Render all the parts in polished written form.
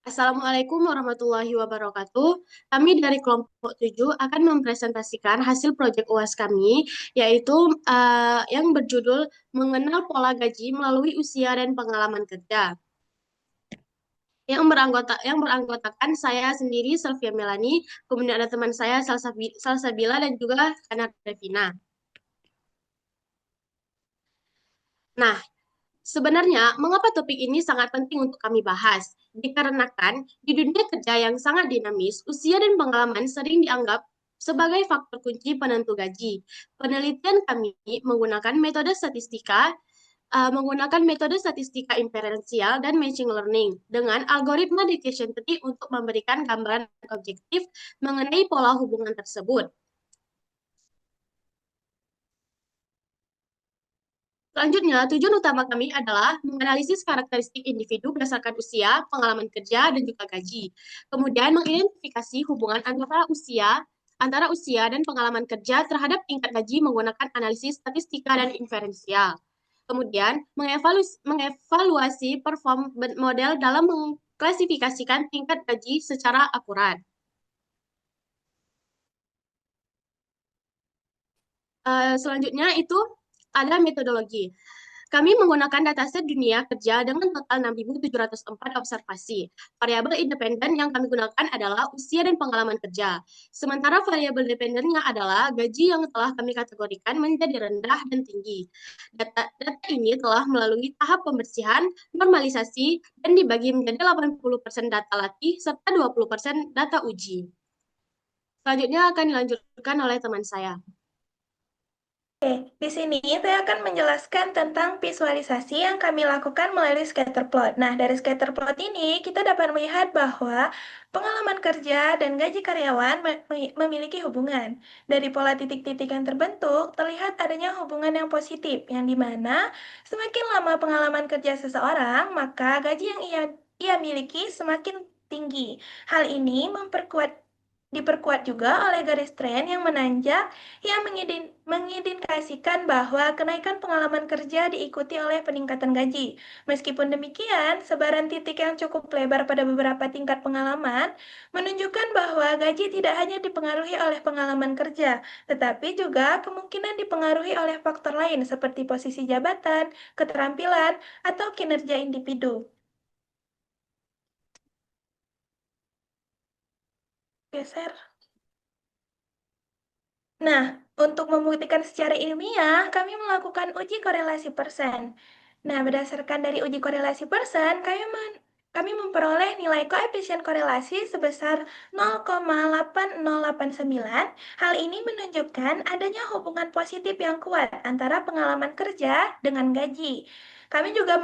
Assalamualaikum warahmatullahi wabarakatuh. Kami dari kelompok 7 akan mempresentasikan hasil proyek UAS kami, yaitu yang berjudul Mengenal Pola Gaji Melalui Usia dan Pengalaman Kerja. Yang beranggotakan saya sendiri, Sylvia Melani, kemudian ada teman saya, Salsabila, dan juga Kana Devina. Nah, sebenarnya, mengapa topik ini sangat penting untuk kami bahas? Dikarenakan di dunia kerja yang sangat dinamis, usia dan pengalaman sering dianggap sebagai faktor kunci penentu gaji. Penelitian kami menggunakan metode statistika inferensial dan machine learning dengan algoritma decision tree untuk memberikan gambaran objektif mengenai pola hubungan tersebut. Selanjutnya, tujuan utama kami adalah menganalisis karakteristik individu berdasarkan usia, pengalaman kerja, dan juga gaji. Kemudian, mengidentifikasi hubungan antara usia dan pengalaman kerja terhadap tingkat gaji menggunakan analisis statistika dan inferensial. Kemudian, mengevaluasi perform model dalam mengklasifikasikan tingkat gaji secara akurat. Selanjutnya itu ada metodologi. Kami menggunakan dataset dunia kerja dengan total 6.704 observasi. Variabel independen yang kami gunakan adalah usia dan pengalaman kerja. Sementara variabel dependennya adalah gaji yang telah kami kategorikan menjadi rendah dan tinggi. Data ini telah melalui tahap pembersihan, normalisasi, dan dibagi menjadi 80% data latih serta 20% data uji. Selanjutnya akan dilanjutkan oleh teman saya. Oke, di sini saya akan menjelaskan tentang visualisasi yang kami lakukan melalui scatter plot. Nah, dari scatter plot ini kita dapat melihat bahwa pengalaman kerja dan gaji karyawan memiliki hubungan. Dari pola titik-titik yang terbentuk, terlihat adanya hubungan yang positif, yang dimana semakin lama pengalaman kerja seseorang, maka gaji yang ia miliki semakin tinggi. Hal ini diperkuat juga oleh garis tren yang menanjak yang mengindikasikan bahwa kenaikan pengalaman kerja diikuti oleh peningkatan gaji. Meskipun demikian, sebaran titik yang cukup lebar pada beberapa tingkat pengalaman menunjukkan bahwa gaji tidak hanya dipengaruhi oleh pengalaman kerja, tetapi juga kemungkinan dipengaruhi oleh faktor lain seperti posisi jabatan, keterampilan, atau kinerja individu. Geser. Nah, untuk membuktikan secara ilmiah, kami melakukan uji korelasi persen. Nah, berdasarkan dari uji korelasi persen, kami memperoleh nilai koefisien korelasi sebesar 0,8089. Hal ini menunjukkan adanya hubungan positif yang kuat antara pengalaman kerja dengan gaji. Kami juga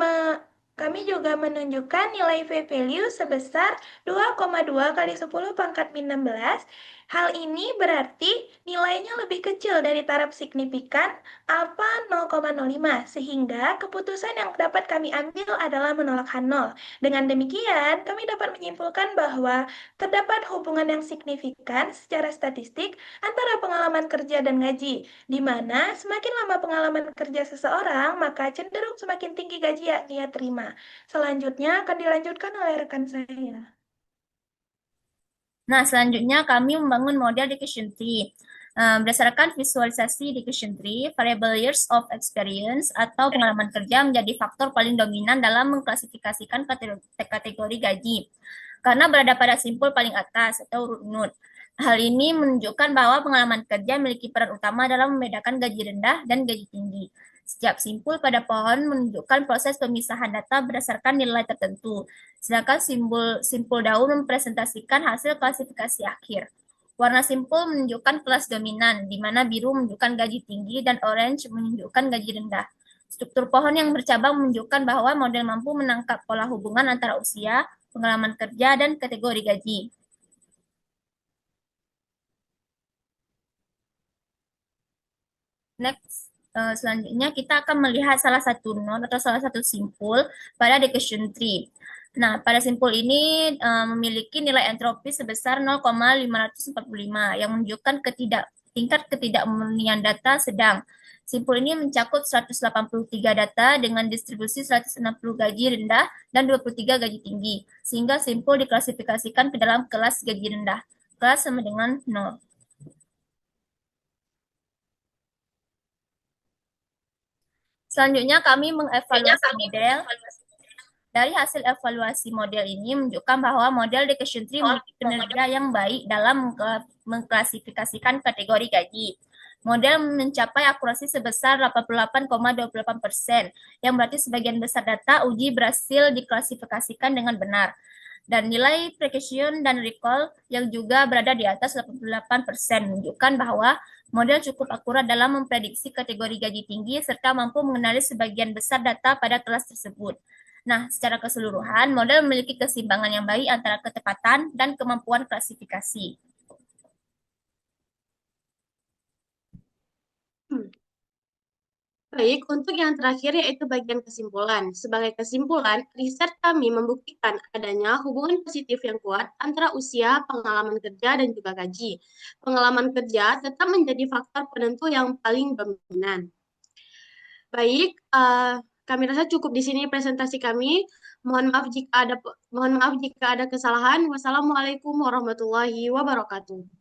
kami juga menunjukkan nilai V-value sebesar 2,2 kali 10 pangkat min 16. Hal ini berarti nilainya lebih kecil dari taraf signifikan alfa 0,05, sehingga keputusan yang dapat kami ambil adalah menolak H0. Dengan demikian, kami dapat menyimpulkan bahwa terdapat hubungan yang signifikan secara statistik antara pengalaman kerja dan gaji, di mana semakin lama pengalaman kerja seseorang, maka cenderung semakin tinggi gaji yang ia terima. Selanjutnya akan dilanjutkan oleh rekan saya. Nah, selanjutnya kami membangun model decision tree. Berdasarkan visualisasi decision tree, variable years of experience atau pengalaman kerja menjadi faktor paling dominan dalam mengklasifikasikan kategori gaji. Karena berada pada simpul paling atas atau root node. Hal ini menunjukkan bahwa pengalaman kerja memiliki peran utama dalam membedakan gaji rendah dan gaji tinggi. Setiap simpul pada pohon menunjukkan proses pemisahan data berdasarkan nilai tertentu, sedangkan simpul daun mempresentasikan hasil klasifikasi akhir. Warna simpul menunjukkan kelas dominan, di mana biru menunjukkan gaji tinggi dan orange menunjukkan gaji rendah. Struktur pohon yang bercabang menunjukkan bahwa model mampu menangkap pola hubungan antara usia, pengalaman kerja, dan kategori gaji. Next, selanjutnya kita akan melihat salah satu node atau salah satu simpul pada decision tree. Nah, pada simpul ini memiliki nilai entropi sebesar 0,545 yang menunjukkan tingkat ketidakmurnian data sedang. Simpul ini mencakup 183 data dengan distribusi 160 gaji rendah dan 23 gaji tinggi, sehingga simpul diklasifikasikan ke dalam kelas gaji rendah. Kelas sama dengan 0. Selanjutnya kami mengevaluasi model. Dari hasil evaluasi model ini menunjukkan bahwa model Dictation Tree memiliki kinerja yang baik dalam mengklasifikasikan kategori gaji. Model mencapai akurasi sebesar 88,28%, yang berarti sebagian besar data uji berhasil diklasifikasikan dengan benar. Dan nilai precision dan recall yang juga berada di atas 88% menunjukkan bahwa model cukup akurat dalam memprediksi kategori gaji tinggi serta mampu mengenali sebagian besar data pada kelas tersebut. Nah, secara keseluruhan, model memiliki keseimbangan yang baik antara ketepatan dan kemampuan klasifikasi. Baik, untuk yang terakhir yaitu bagian kesimpulan. Sebagai kesimpulan, riset kami membuktikan adanya hubungan positif yang kuat antara usia, pengalaman kerja, dan juga gaji. Pengalaman kerja tetap menjadi faktor penentu yang paling dominan. Baik, kami rasa cukup di sini presentasi kami. Mohon maaf jika ada kesalahan. Wassalamualaikum warahmatullahi wabarakatuh.